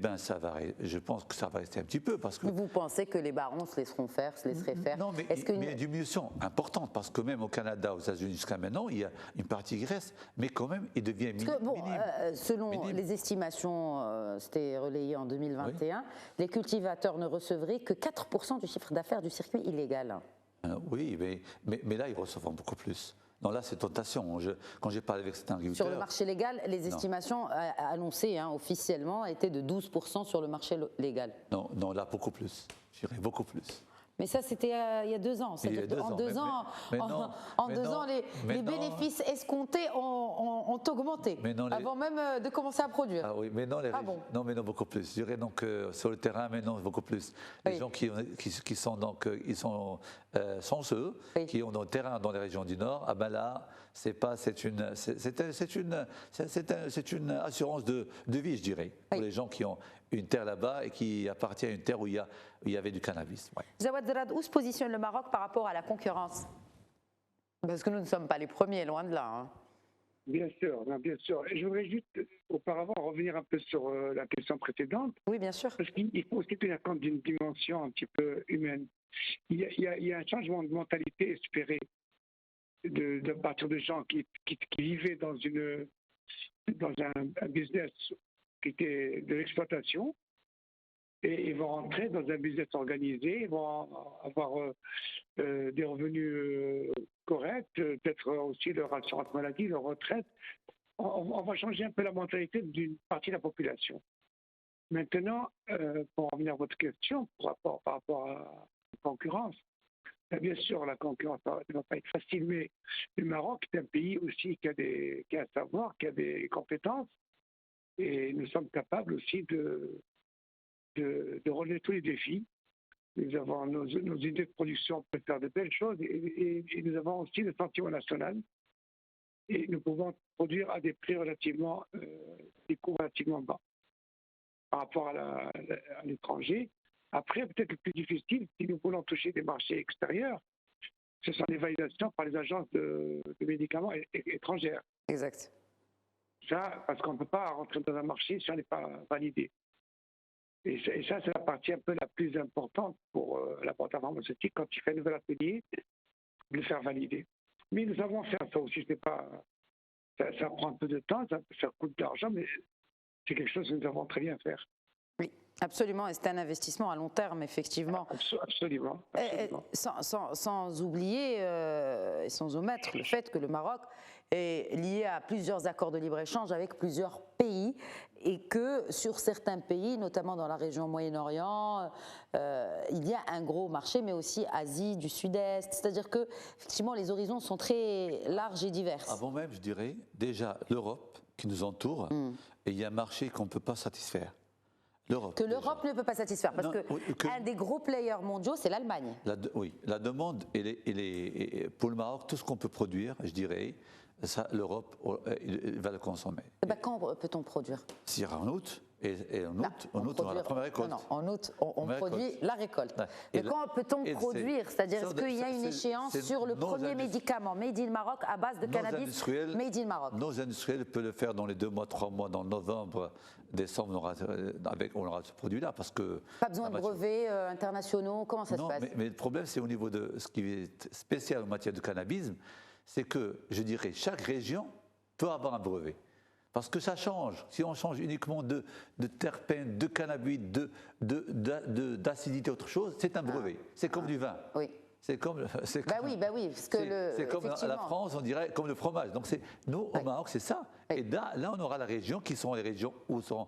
pense que ça va rester un petit peu parce que. Vous pensez que les barons se laisseraient faire? Non, mais il y a une diminution importante parce que même au Canada, aux États-Unis jusqu'à maintenant, il y a une partie qui reste, mais quand même, il devient minime. Selon les estimations, c'était relayé en 2021, les cultivateurs ne recevraient que 4% du chiffre d'affaires du circuit illégal. Oui, mais là, ils reçoivent beaucoup plus. Non, là, c'est tentation. Quand j'ai parlé avec certains agriculteurs... Sur le marché légal, les estimations annoncées officiellement étaient de 12% sur le marché légal. Non, là, beaucoup plus. Je dirais beaucoup plus. Mais ça, c'était il y a 2 ans. En 2 ans, les bénéfices escomptés ont augmenté, avant même de commencer à produire. Ah oui, mais non, mais non, beaucoup plus. Je dirais donc sur le terrain, mais non, beaucoup plus. Les gens qui sont donc, ils sont chanceux, qui ont un terrain dans les régions du Nord, là, c'est une assurance de vie, je dirais, pour les gens qui ont une terre là-bas et qui appartient à une terre où il y avait du cannabis. Ouais. Jawad Zarad, où se positionne le Maroc par rapport à la concurrence? Parce que nous ne sommes pas les premiers, loin de là. Hein. Bien sûr, non, bien sûr. Et je voudrais juste auparavant revenir un peu sur la question précédente. Oui, bien sûr. Parce qu'il faut aussi tenir compte d'une dimension un petit peu humaine. Il y a un changement de mentalité espéré de partir de gens qui vivaient dans un business qui était de l'exploitation et ils vont rentrer dans un business organisé, ils vont avoir des revenus corrects, peut-être aussi leur assurance maladie, leur retraite. On va changer un peu la mentalité d'une partie de la population. Maintenant, pour revenir à votre question par rapport à la concurrence, bien sûr, la concurrence ne va pas être facile, mais le Maroc est un pays aussi qui a un savoir, qui a des compétences, et nous sommes capables aussi de relever tous les défis. Nous avons nos idées de production pour faire de belles choses, et nous avons aussi le sentiment national, et nous pouvons produire à des prix des coûts relativement bas par rapport à l'étranger. Après, peut-être le plus difficile, si nous voulons toucher des marchés extérieurs, ce sont les validations par les agences de médicaments étrangères. Exact. Ça, parce qu'on ne peut pas rentrer dans un marché si on n'est pas validé. Et ça, c'est la partie un peu la plus importante pour laboratoire pharmaceutique quand il fait un nouvel atelier, de le faire valider. Mais nous savons faire ça aussi. C'est pas, ça prend un peu de temps, ça coûte de l'argent, mais c'est quelque chose que nous savons très bien faire. Oui, absolument, et c'est un investissement à long terme, effectivement. Absolument. Sans oublier et sans omettre le fait que le Maroc est lié à plusieurs accords de libre-échange avec plusieurs pays et que sur certains pays, notamment dans la région Moyen-Orient, il y a un gros marché, mais aussi Asie du Sud-Est. C'est-à-dire que, effectivement, les horizons sont très larges et divers. Avant même, je dirais, déjà l'Europe qui nous entoure, et il y a un marché qu'on ne peut pas satisfaire. Que l'Europe ne peut pas satisfaire, parce qu'un des gros players mondiaux, c'est l'Allemagne. Oui, la demande, pour le Maroc, tout ce qu'on peut produire, je dirais, l'Europe va le consommer. Quand peut-on produire? En août, et en août, on aura la première récolte. Non, en août, on produit la récolte. Mais quand peut-on produire? C'est-à-dire, est-ce qu'il y a une échéance sur le premier médicament made in Maroc à base de cannabis made in Maroc? Nos industriels peuvent le faire dans les 2 mois, 3 mois, dans novembre, décembre, on aura ce produit-là. Pas besoin de brevets internationaux, comment ça se passe? Mais le problème, c'est au niveau de ce qui est spécial en matière de cannabis, c'est que, je dirais, chaque région peut avoir un brevet. Parce que ça change. Si on change uniquement de terpènes, de cannabinoïdes, d'acidité, autre chose, c'est un brevet. C'est comme du vin. Oui. C'est comme parce que c'est comme la France, on dirait, comme le fromage. Donc nous, au Maroc, c'est ça. Oui. Et là, on aura la région qui sont les régions où sont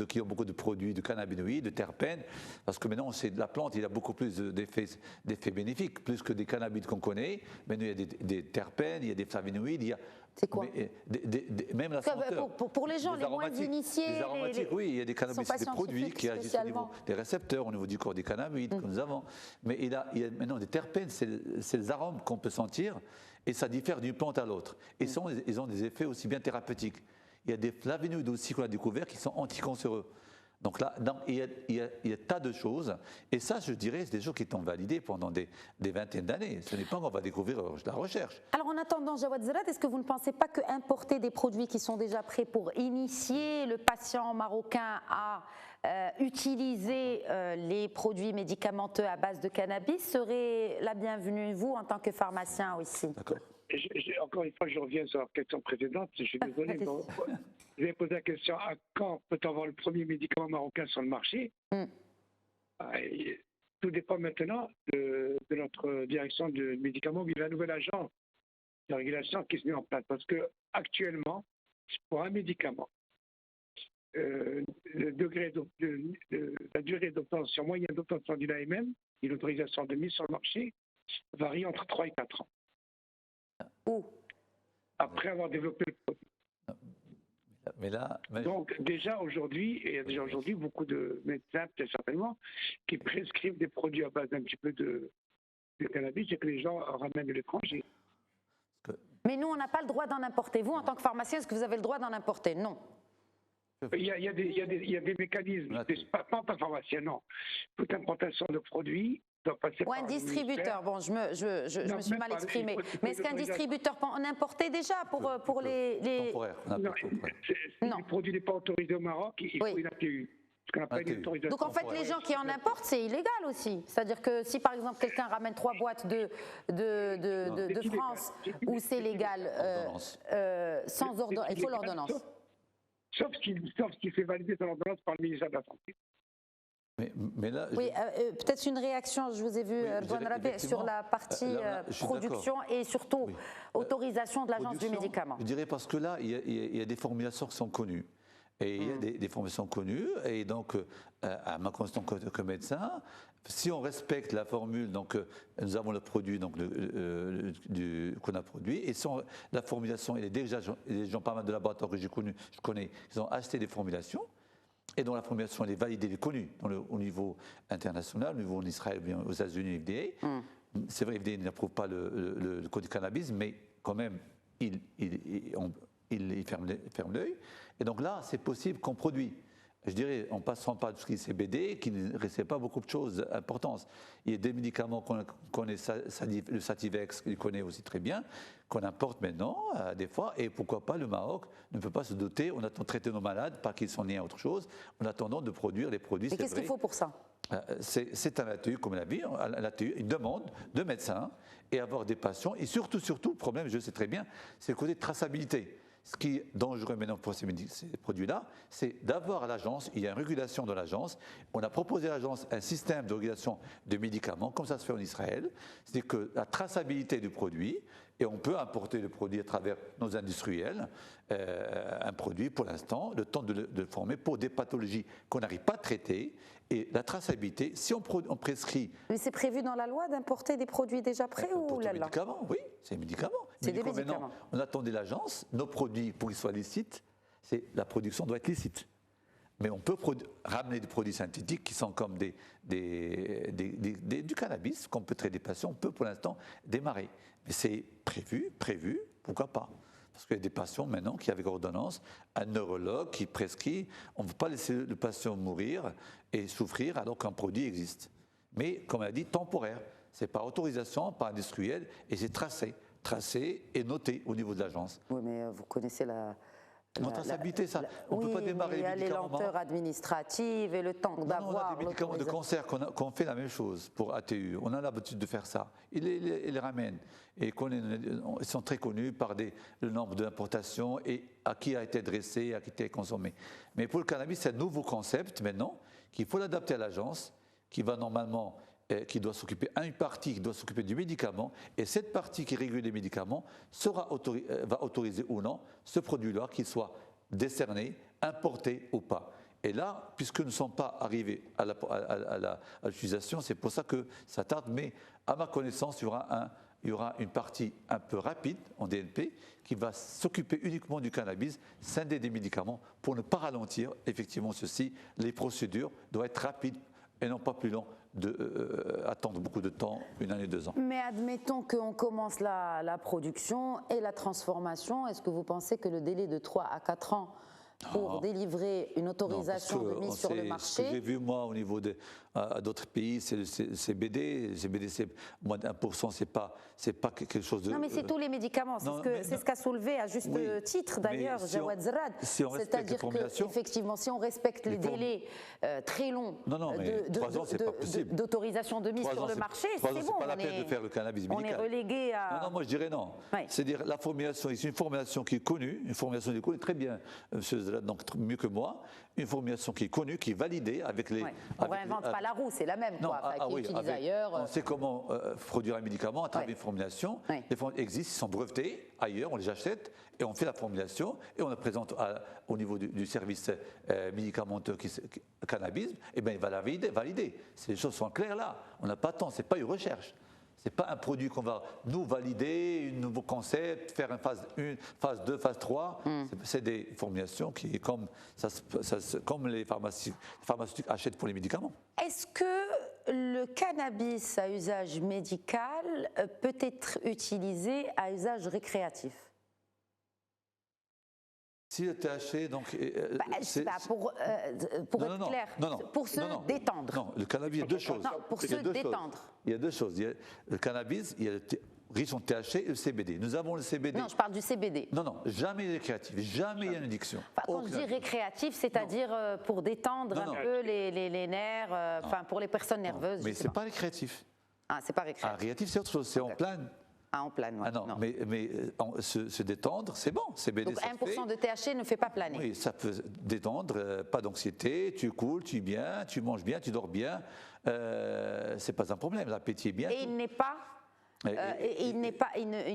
qui ont beaucoup de produits de cannabinoïdes, de terpènes, parce que maintenant, la plante, il a beaucoup plus d'effets bénéfiques, plus que des cannabinoïdes qu'on connaît. Maintenant, il y a des terpènes, il y a des flavonoïdes, il y a... C'est quoi? Même la senteur. Pour les gens les moins initiés. Les aromatiques, oui, il y a des cannabis, des produits qui agissent au niveau des récepteurs, au niveau du corps des cannabinoïdes que nous avons. Mais il y a maintenant des terpènes, c'est les arômes qu'on peut sentir et ça diffère d'une plante à l'autre. Et ils ont des effets aussi bien thérapeutiques. Il y a des flavonoïdes aussi qu'on a découverts qui sont anticancéreux. Donc là, il y a tas de choses. Et ça, je dirais, c'est des choses qui sont validées pendant des vingtaines d'années. Ce n'est pas qu'on va découvrir la recherche. Alors en attendant, Jawad Zarad, est-ce que vous ne pensez pas qu'importer des produits qui sont déjà prêts pour initier le patient marocain à utiliser les produits médicamenteux à base de cannabis serait la bienvenue, vous, en tant que pharmacien aussi? D'accord. Encore une fois, je reviens sur la question précédente. Je suis désolé. Je vais poser la question à quand peut-on avoir le premier médicament marocain sur le marché? Tout dépend maintenant de notre direction de médicaments, de la nouvelle agence de régulation qui se met en place. Parce que actuellement, pour un médicament, la durée d'obtention, moyenne d'obtention d'une AMM, une autorisation de mise sur le marché, varie entre 3 et 4 ans. Après avoir développé le produit. Donc déjà aujourd'hui, il y a déjà aujourd'hui beaucoup de médecins, peut-être certainement, qui prescrivent des produits à base d'un petit peu de cannabis et que les gens ramènent de l'étranger. Mais nous, on n'a pas le droit d'en importer. Vous, en tant que pharmacien, est-ce que vous avez le droit d'en importer? Non. Il y a des mécanismes, pas en pharmacie, non. Toute importation de produits doit passer ou un par distributeur, bon, je me suis mal exprimé. Mais est-ce qu'un distributeur peut en importer déjà pour les... Temporaire. Si le produit n'est pas autorisé au Maroc, il faut une ATU. Donc en fait, les gens qui en importent, c'est illégal aussi. C'est-à-dire que si par exemple quelqu'un ramène 3 boîtes de France où c'est légal, sans ordonnance, il faut l'ordonnance. Sauf ce qui fait valider son ordonnance par le ministère de la Santé. Mais là, oui, peut-être une réaction, je vous ai vu, Douane Rabé, sur la partie production et surtout autorisation de l'Agence du médicament. Je dirais parce que là, il y a des formulations qui sont connues. Et il y a des formations connues, et donc, à ma connaissance que médecin, si on respecte la formule, donc nous avons le produit donc, qu'on a produit, et si la formulation, il y a déjà des gens, pas mal de laboratoires que je connais, ils ont acheté des formulations, et dont la formulation elle est validée, elle est connue au niveau international, au niveau en Israël, bien aux États-Unis, FDA. C'est vrai, FDA n'approuve pas le code du cannabis, mais quand même, il ferme l'œil. Et donc là, c'est possible qu'on produit. Je dirais, en passant par tout ce qui est CBD, qui ne restait pas beaucoup de choses d'importance. Il y a des médicaments qu'on connaît, le Sativex, qu'il connaît aussi très bien, qu'on importe maintenant, des fois, et pourquoi pas le Maroc ne peut pas se doter, on attend de traiter nos malades, pas qu'ils sont liés à autre chose, en attendant de produire les produits. Et qu'est-ce qu'il faut pour ça? C'est un ATU, comme on l'a dit, une demande de médecins et avoir des patients. Et surtout, le problème, je le sais très bien, c'est le côté de traçabilité. Ce qui est dangereux maintenant pour ces produits-là, c'est d'avoir à l'agence, il y a une régulation de l'agence. On a proposé à l'agence un système de régulation de médicaments, comme ça se fait en Israël. C'est que la traçabilité du produit, et on peut importer le produit à travers nos industriels, un produit pour l'instant, le temps de le former pour des pathologies qu'on n'arrive pas à traiter. Et la traçabilité, si on prescrit... Mais c'est prévu dans la loi d'importer des produits déjà prêts ou là? Médicaments, oui, c'est des médicaments. C'est des médicaments. On attendait l'agence, nos produits, pour qu'ils soient licites, la production doit être licite. Mais on peut ramener des produits synthétiques qui sont comme du cannabis, qu'on peut traiter des patients, on peut pour l'instant démarrer. Mais c'est prévu, pourquoi pas? Parce qu'il y a des patients maintenant qui, avec ordonnance, un neurologue qui prescrit, on ne veut pas laisser le patient mourir et souffrir alors qu'un produit existe. Mais, comme elle a dit, temporaire. C'est par autorisation, par industriel, et c'est tracé et noté au niveau de l'agence. Oui, mais vous connaissez la traçabilité, ça. On ne peut pas démarrer les médicaments. Il y a les lenteurs administratives et le temps d'avoir. On a des médicaments de cancer qu'on fait la même chose pour ATU. On a l'habitude de faire ça. Ils les ramènent. Et ils sont très connus par le nombre d'importations et à qui a été adressé, à qui a été consommé. Mais pour le cannabis, c'est un nouveau concept maintenant qu'il faut l'adapter à l'agence qui va normalement... qui doit s'occuper, une partie qui doit s'occuper du médicament, et cette partie qui régule les médicaments va autoriser ou non ce produit-là, qu'il soit décerné, importé ou pas. Et là, puisque nous ne sommes pas arrivés à l'utilisation, c'est pour ça que ça tarde, mais à ma connaissance, il y aura une partie un peu rapide en DNP qui va s'occuper uniquement du cannabis, scinder des médicaments, pour ne pas ralentir effectivement ceci. Les procédures doivent être rapides et non pas plus long attendre beaucoup de temps, 1 année, 2 ans. Mais admettons qu'on commence la production et la transformation, est-ce que vous pensez que le délai de 3 à 4 ans pour délivrer une autorisation de mise sur le marché? Ce que j'ai vu moi au niveau d'autres pays, c'est le CBD. Le CBD, c'est moins d'1%, c'est pas quelque chose de... Non, mais c'est tous les médicaments. C'est ce qu'a soulevé à juste titre d'ailleurs Jawad Zerad. C'est-à-dire qu'effectivement, si on respecte les délais très longs d'autorisation de mise sur le marché, c'est bon. C'est pas la peine de faire le cannabis médical. On est relégué à... Non, moi je dirais non. C'est-à-dire la formulation, c'est une formulation qui est connue, une formulation qui est connue très bien, monsieur Zerad, donc mieux que moi, une formulation qui est connue, qui est validée avec les... On ne réinvente pas la roue, c'est la même, qui est utilisée ailleurs. On sait comment produire un médicament à travers une formulation. Les formules existent, ils sont brevetés ailleurs, on les achète et on fait la formulation et on la présente au niveau du service médicamenteux cannabis, et bien il va la valider. Les choses sont claires là, on n'a pas de temps, ce n'est pas une recherche. Ce n'est pas un produit qu'on va nous valider, un nouveau concept, faire une phase 1, phase 2, phase 3. C'est des formulations qui, comme les pharmaceutiques achètent pour les médicaments. Est-ce que le cannabis à usage médical peut être utilisé à usage récréatif? Si le THC, donc. Pour être clair, pour se détendre. Non, le cannabis, il y a deux choses. Non, pour se détendre. Il y a deux choses. Il y a le cannabis, il y a riche en THC et le CBD. Nous avons le CBD. Non, je parle du CBD. Non, jamais récréatif, jamais il y a une addiction. Enfin, quand je dis récréatif, c'est-à-dire pour détendre un peu les nerfs, pour les personnes nerveuses. Mais ce n'est pas récréatif. Ah, c'est pas récréatif. Récréatif, c'est autre chose, c'est en plane. Ah, en plane, oui. Ah non. Mais se détendre, c'est bon. CBD, donc 1% de THC ne fait pas planer. Oui, ça peut détendre, pas d'anxiété, tu coules, tu es bien, tu manges bien, tu dors bien. C'est pas un problème, l'appétit est bien. Et il n'est pas. Il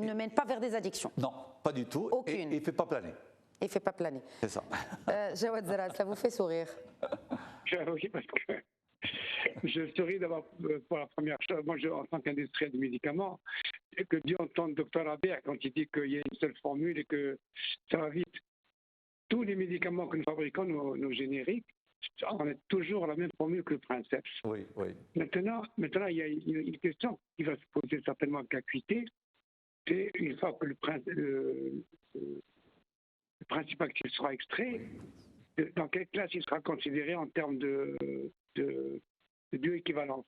ne mène pas vers des addictions. Non, pas du tout. Aucune. Et il ne fait pas planer. Il ne fait pas planer. C'est ça. Jawad Zeraz, ça vous fait sourire? Oui, parce que je souris d'abord pour la première chose. Moi, en tant qu'industriel du médicament, que Dieu entende le docteur Albert quand il dit qu'il y a une seule formule et que ça va vite. Tous les médicaments que nous fabriquons, nos génériques, on a toujours la même formule que le Princeps. Oui. Maintenant, il y a une question qui va se poser certainement avec acuité. C'est une fois que le principe actif sera extrait, dans quelle classe il sera considéré en termes de bioéquivalence.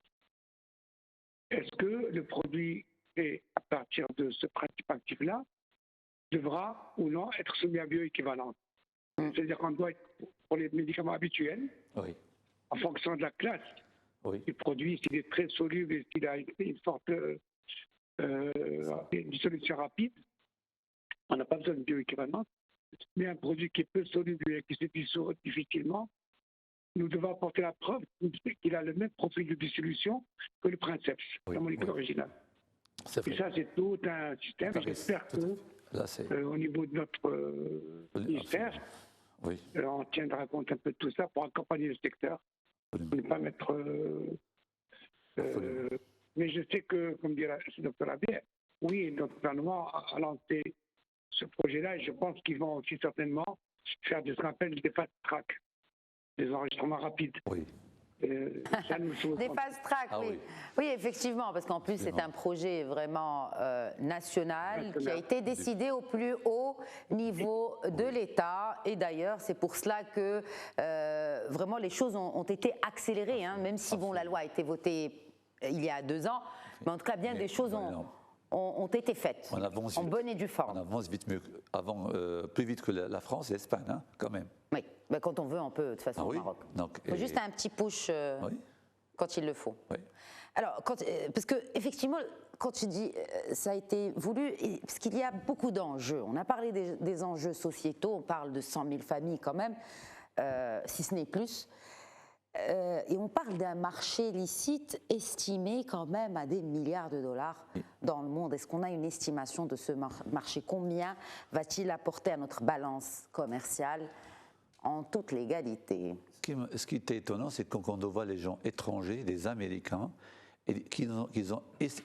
Est-ce que le produit fait à partir de ce principe actif-là devra ou non être soumis à bioéquivalence? C'est-à-dire qu'on doit être, pour les médicaments habituels, en fonction de la classe du produit, s'il est très soluble et s'il a une forte dissolution rapide, on n'a pas besoin de bioéquivalence. Mais un produit qui est peu soluble et qui se dissout difficilement, nous devons apporter la preuve qu'il a le même profil de dissolution que le Princeps, la molécule originale. Et ça, c'est tout un système. J'espère qu'au niveau de notre ministère, on tiendra compte un peu de tout ça pour accompagner le secteur, pour ne pas mettre. Mais je sais que, comme dit le docteur Abier, oui, notre gouvernement a lancé ce projet-là et je pense qu'ils vont aussi certainement faire ce qu'on appelle des fast track, des enregistrements rapides. Des fast track, oui, effectivement, parce qu'en plus c'est un projet vraiment national qui a été décidé au plus haut niveau de l'État et d'ailleurs c'est pour cela que vraiment les choses ont été accélérées, même si la loi a été votée il y a 2 ans, mais en tout cas bien des choses ont été faites en bonne et due forme. On avance vite plus vite que la France et l'Espagne, quand même. Oui, quand on veut, on peut de toute façon au Maroc. Il faut juste un petit push quand il le faut. Alors, parce que effectivement, quand tu dis ça a été voulu, parce qu'il y a beaucoup d'enjeux. On a parlé des enjeux sociétaux, on parle de 100 000 familles quand même, si ce n'est plus. Et on parle d'un marché licite estimé quand même à des milliards de dollars dans le monde. Est-ce qu'on a une estimation de ce marché? Combien va-t-il apporter à notre balance commerciale en toute légalité? Ce qui était étonnant, c'est que quand on voit les gens étrangers, les Américains, qui ont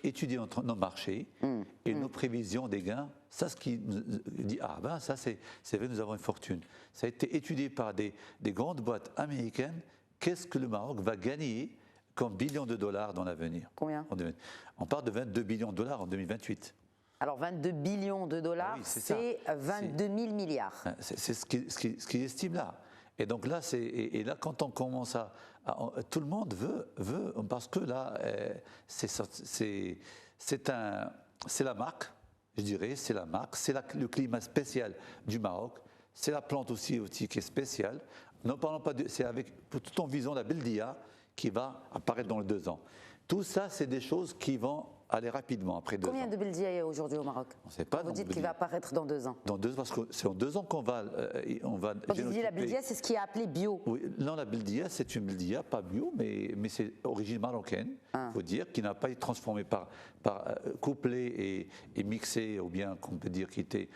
étudié nos marchés et nos prévisions des gains, ça, ce qui dit, ça c'est vrai, nous avons une fortune. Ça a été étudié par des grandes boîtes américaines. Qu'est-ce que le Maroc va gagner comme billions de dollars dans l'avenir? Combien? On parle de 22 billions de dollars en 2028. Alors 22 billions de dollars, c'est 22 000 milliards. C'est ce qu'il estime là. Et donc là, quand on commence tout le monde veut parce que là, c'est la marque, je dirais, c'est la marque, c'est le climat spécial du Maroc, c'est la plante aussi qui est spéciale. Ne parlons pas c'est tout en visant la Bildia qui va apparaître dans les 2 ans. Tout ça, c'est des choses qui vont aller rapidement après 2 ans. Combien de Bildia il y a aujourd'hui au Maroc? On ne sait pas. Vous dites qu'il va apparaître dans 2 ans. Dans 2 ans, parce que c'est en 2 ans qu'on va. Quand je dis la Bildia, c'est ce qui est appelé bio. Oui, non, la Bildia, c'est une Bildia, pas bio, mais c'est d'origine marocaine, il faut dire, qui n'a pas été transformée couplée et mixée, ou bien qu'on peut dire qui était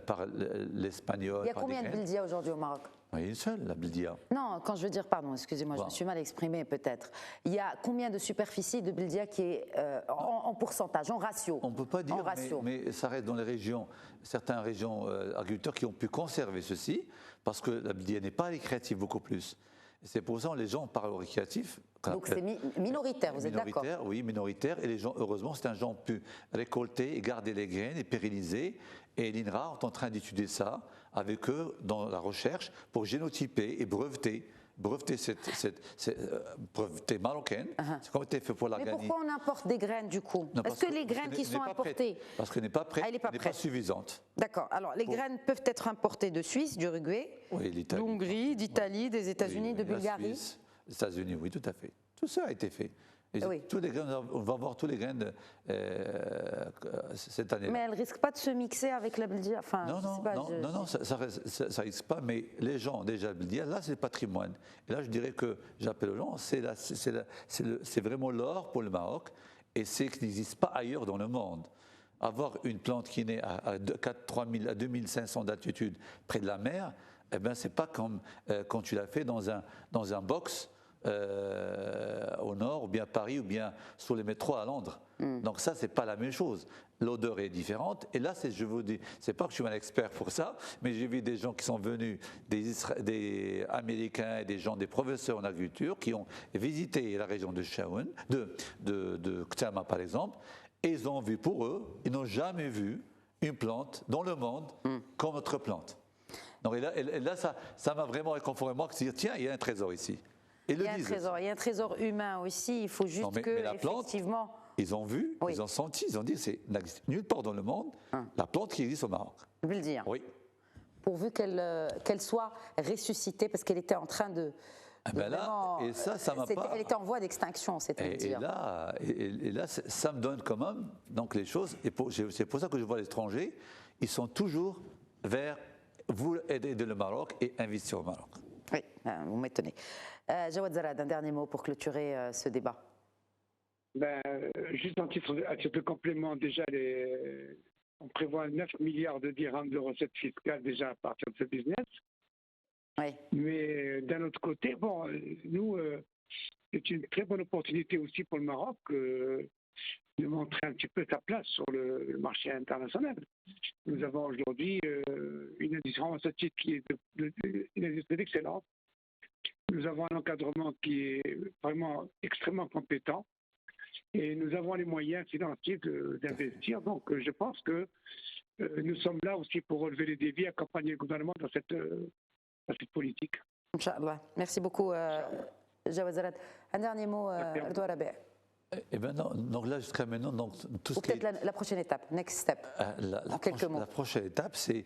par l'espagnol. Il y a combien de Bildia aujourd'hui au Maroc? Il y a une seule, la Bildia. Non, quand je veux dire, pardon, excusez-moi, je me suis mal exprimée peut-être. Il y a combien de superficie de Bildia qui est en pourcentage, en ratio? On ne peut pas dire, mais ça reste dans les régions, certaines régions agriculteurs qui ont pu conserver ceci, parce que la Bildia n'est pas récréative beaucoup plus. C'est pour ça que les gens parlent au récréatif. Donc c'est minoritaire, vous êtes d'accord? Oui, minoritaire. Et les gens, heureusement, c'est un gens pu récolter et garder les graines et pérenniser. Et l'INRA est en train d'étudier ça avec eux dans la recherche pour génotyper et breveter breveter marocaine. C'est comme c'était fait pour la Mais Ghanie. pourquoi on importe des graines du coup? Est-ce que les graines qui sont importées, parce qu'elle n'est pas prête, elle n'est pas suffisante. D'accord. Alors les graines peuvent être importées de Suisse, d'Uruguay, d'Hongrie, d'Italie, des États-Unis, de Bulgarie. Suisse, des États-Unis, oui, tout à fait. Tout ça a été fait. Oui. Tous les graines, on va voir tous les graines cette année. Mais elles ne risquent pas de se mixer avec la Belgique. Enfin, non, ça ne risque pas, mais les gens, déjà, là, c'est le patrimoine. Et là, je dirais que j'appelle aux gens, c'est vraiment l'or pour le Maroc, et c'est ce qui n'existe pas ailleurs dans le monde. Avoir une plante qui naît à 2500 d'altitude près de la mer, eh ben, c'est pas comme quand tu l'as fait dans un box. Au nord, ou bien à Paris, ou bien sur les métros à Londres. Donc ça, c'est pas la même chose. L'odeur est différente. Et là, je vous dis, c'est pas que je suis un expert pour ça, mais j'ai vu des gens qui sont venus, des Américains et des professeurs en agriculture, qui ont visité la région de Chaouen, de Ktama par exemple, et ils ont vu pour eux, ils n'ont jamais vu une plante dans le monde comme notre plante. Donc, et là ça m'a vraiment réconforté, moi, de dire, tiens, il y a un trésor ici. Il y a un trésor humain aussi, il faut juste effectivement... Plante, ils ont vu, ils ont senti, ils ont dit, c'est nulle part dans le monde, la plante qui existe au Maroc. Je veux le dire. Oui. Pourvu qu'elle soit ressuscitée, parce qu'elle était en train de... et ça m'a pas... Elle était en voie d'extinction, c'est-à-dire. Et là, ça me donne quand même donc, les choses, et c'est pour ça que je vois l'étranger, ils sont toujours vers vous aider le Maroc et investir au Maroc. Oui, vous m'étonnez. Jawad Zarad, un dernier mot pour clôturer ce débat. Juste à titre de complément, déjà, on prévoit 9 milliards de dirhams de recettes fiscales déjà à partir de ce business. Oui. Mais d'un autre côté, nous, c'est une très bonne opportunité aussi pour le Maroc de montrer un petit peu sa place sur le marché international. Nous avons aujourd'hui une industrie pharmaceutique qui est une industrie d'excellence. Nous avons un encadrement qui est vraiment extrêmement compétent et nous avons les moyens financiers d'investir. Donc je pense que nous sommes là aussi pour relever les défis, accompagner le gouvernement dans cette politique. Inch'Allah. Merci beaucoup, Jawad Zarad. Un dernier mot, Erdogan Rabi. Eh bien non, donc là jusqu'à maintenant, donc tout ce qui peut-être la prochaine étape, next step. En quelques mots. La prochaine étape, c'est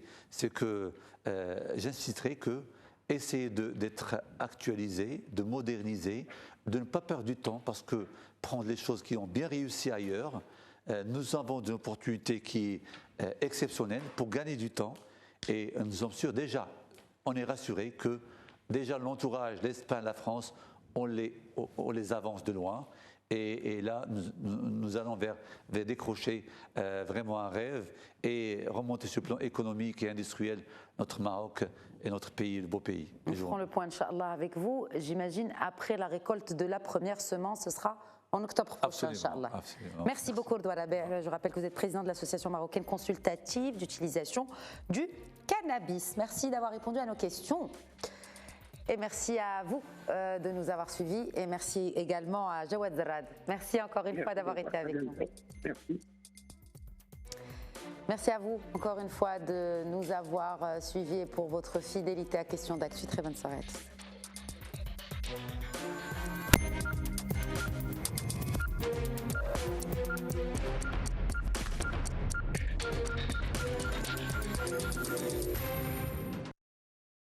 que j'insisterai que essayer d'être actualisé, de moderniser, de ne pas perdre du temps, parce que prendre les choses qui ont bien réussi ailleurs, nous avons une opportunité qui est exceptionnelle pour gagner du temps, et nous sommes sûrs déjà, on est rassuré que déjà l'entourage, l'Espagne, la France, on les avance de loin. Et là, nous allons vers décrocher vraiment un rêve et remonter sur le plan économique et industriel notre Maroc et notre pays, le beau pays. Nous ferons le point, Inch'Allah, avec vous. J'imagine, après la récolte de la première semence, ce sera en octobre prochain, Inch'Allah. Merci beaucoup, Erdogan Rabi. Je rappelle que vous êtes président de l'Association marocaine consultative d'utilisation du cannabis. Merci d'avoir répondu à nos questions. Et merci à vous de nous avoir suivis et merci également à Jawad Zarad. Merci encore une fois d'avoir été avec nous. Merci. Merci à vous encore une fois de nous avoir suivis et pour votre fidélité à Question d'Actu. Très bonne soirée à tous.